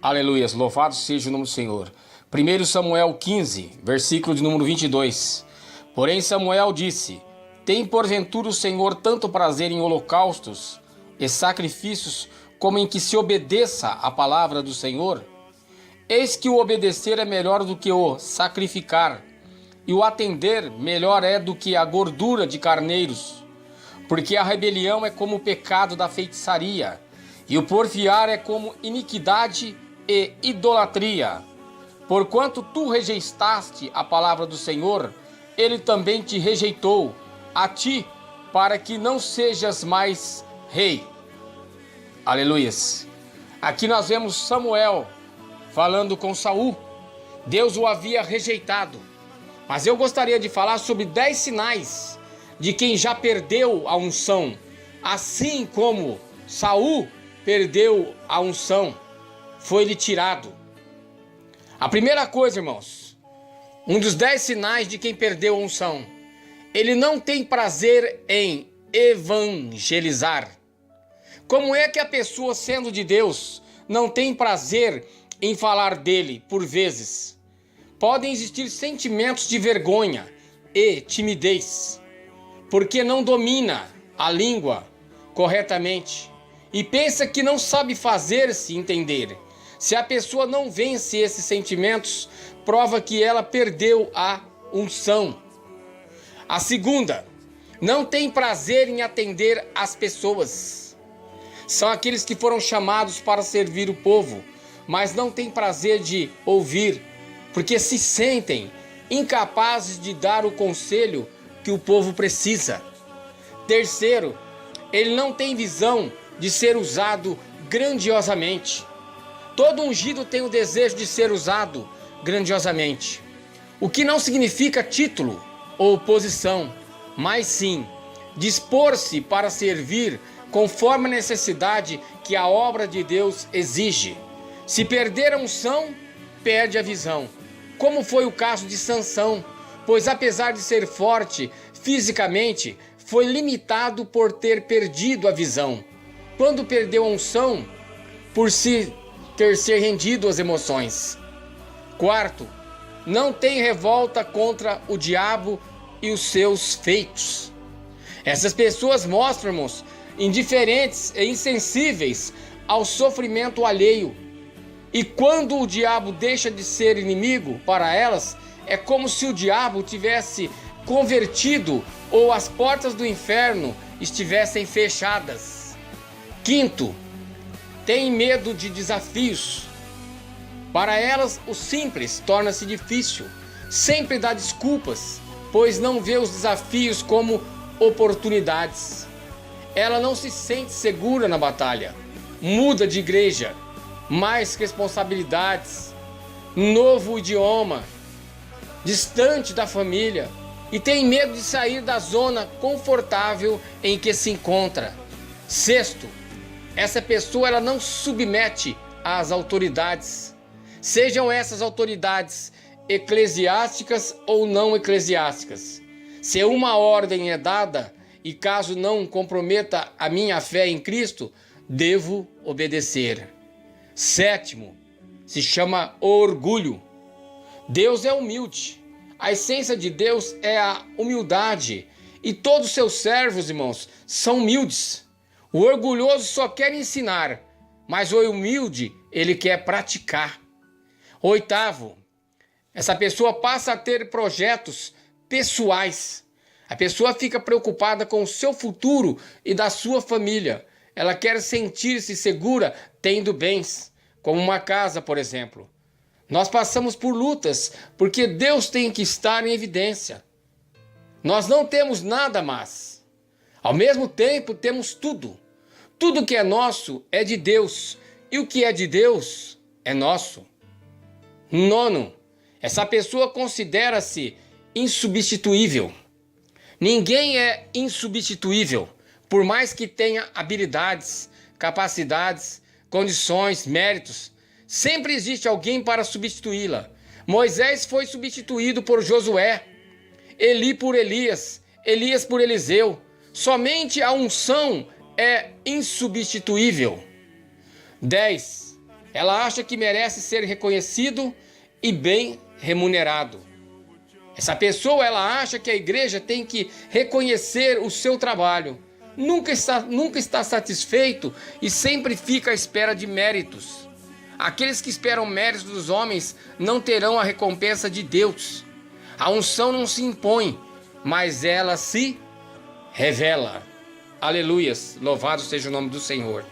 Aleluias, louvado seja o nome do Senhor. 1 Samuel 15, versículo de número 22. Porém Samuel disse: Tem porventura o Senhor tanto prazer em holocaustos e sacrifícios, como em que se obedeça a palavra do Senhor? Eis que o obedecer é melhor do que o sacrificar, e o atender melhor é do que a gordura de carneiros. Porque a rebelião é como o pecado da feitiçaria, e o porfiar é como iniquidade e idolatria. Porquanto tu rejeitaste a palavra do Senhor, ele também te rejeitou, a ti, para que não sejas mais rei. Aleluias. Aqui nós vemos Samuel falando com Saul. Deus o havia rejeitado. Mas eu gostaria de falar sobre 10 sinais de quem já perdeu a unção, assim como Saul perdeu a unção, foi-lhe tirado. A primeira coisa, irmãos, um dos 10 sinais de quem perdeu a unção: ele não tem prazer em evangelizar. Como é que a pessoa, sendo de Deus, não tem prazer em falar dele por vezes? Podem existir sentimentos de vergonha e timidez, porque não domina a língua corretamente e pensa que não sabe fazer-se entender. Se a pessoa não vence esses sentimentos, prova que ela perdeu a unção. A segunda, não tem prazer em atender as pessoas. São aqueles que foram chamados para servir o povo, mas não têm prazer de ouvir, porque se sentem incapazes de dar o conselho que o povo precisa. Terceiro, ele não tem visão de ser usado grandiosamente. Todo ungido tem o desejo de ser usado grandiosamente, o que não significa título ou posição, mas sim dispor-se para servir conforme a necessidade que a obra de Deus exige. Se perder a unção, perde a visão, como foi o caso de Sansão, pois apesar de ser forte fisicamente, foi limitado por ter perdido a visão. Quando perdeu a unção, por ter se rendido às emoções. Quarto, não tem revolta contra o diabo e os seus feitos. Essas pessoas mostram, irmãos, indiferentes e insensíveis ao sofrimento alheio. E quando o diabo deixa de ser inimigo para elas, é como se o diabo tivesse convertido ou as portas do inferno estivessem fechadas. Quinto, tem medo de desafios. Para elas, o simples torna-se difícil. Sempre dá desculpas, pois não vê os desafios como oportunidades. Ela não se sente segura na batalha. Muda de igreja, mais responsabilidades, novo idioma, distante da família, e tem medo de sair da zona confortável em que se encontra. Sexto, essa pessoa ela não se submete às autoridades, sejam essas autoridades eclesiásticas ou não eclesiásticas. Se uma ordem é dada e caso não comprometa a minha fé em Cristo, devo obedecer. Sétimo, se chama orgulho. Deus é humilde. A essência de Deus é a humildade. E todos os seus servos, irmãos, são humildes. O orgulhoso só quer ensinar, mas o humilde, ele quer praticar. Oitavo, essa pessoa passa a ter projetos pessoais. A pessoa fica preocupada com o seu futuro e da sua família. Ela quer sentir-se segura tendo bens, como uma casa, por exemplo. Nós passamos por lutas porque Deus tem que estar em evidência. Nós não temos nada mais. Ao mesmo tempo, temos tudo. Tudo que é nosso é de Deus, e o que é de Deus é nosso. Nono, essa pessoa considera-se insubstituível. Ninguém é insubstituível, por mais que tenha habilidades, capacidades, condições, méritos. Sempre existe alguém para substituí-la. Moisés foi substituído por Josué, Eli por Elias, Elias por Eliseu. Somente a unção é insubstituível. 10. Ela acha que merece ser reconhecido e bem remunerado. Essa pessoa, ela acha que a igreja tem que reconhecer o seu trabalho. Nunca está satisfeito e sempre fica à espera de méritos. Aqueles que esperam méritos dos homens não terão a recompensa de Deus. A unção não se impõe, mas ela se revela. Aleluias, louvado seja o nome do Senhor.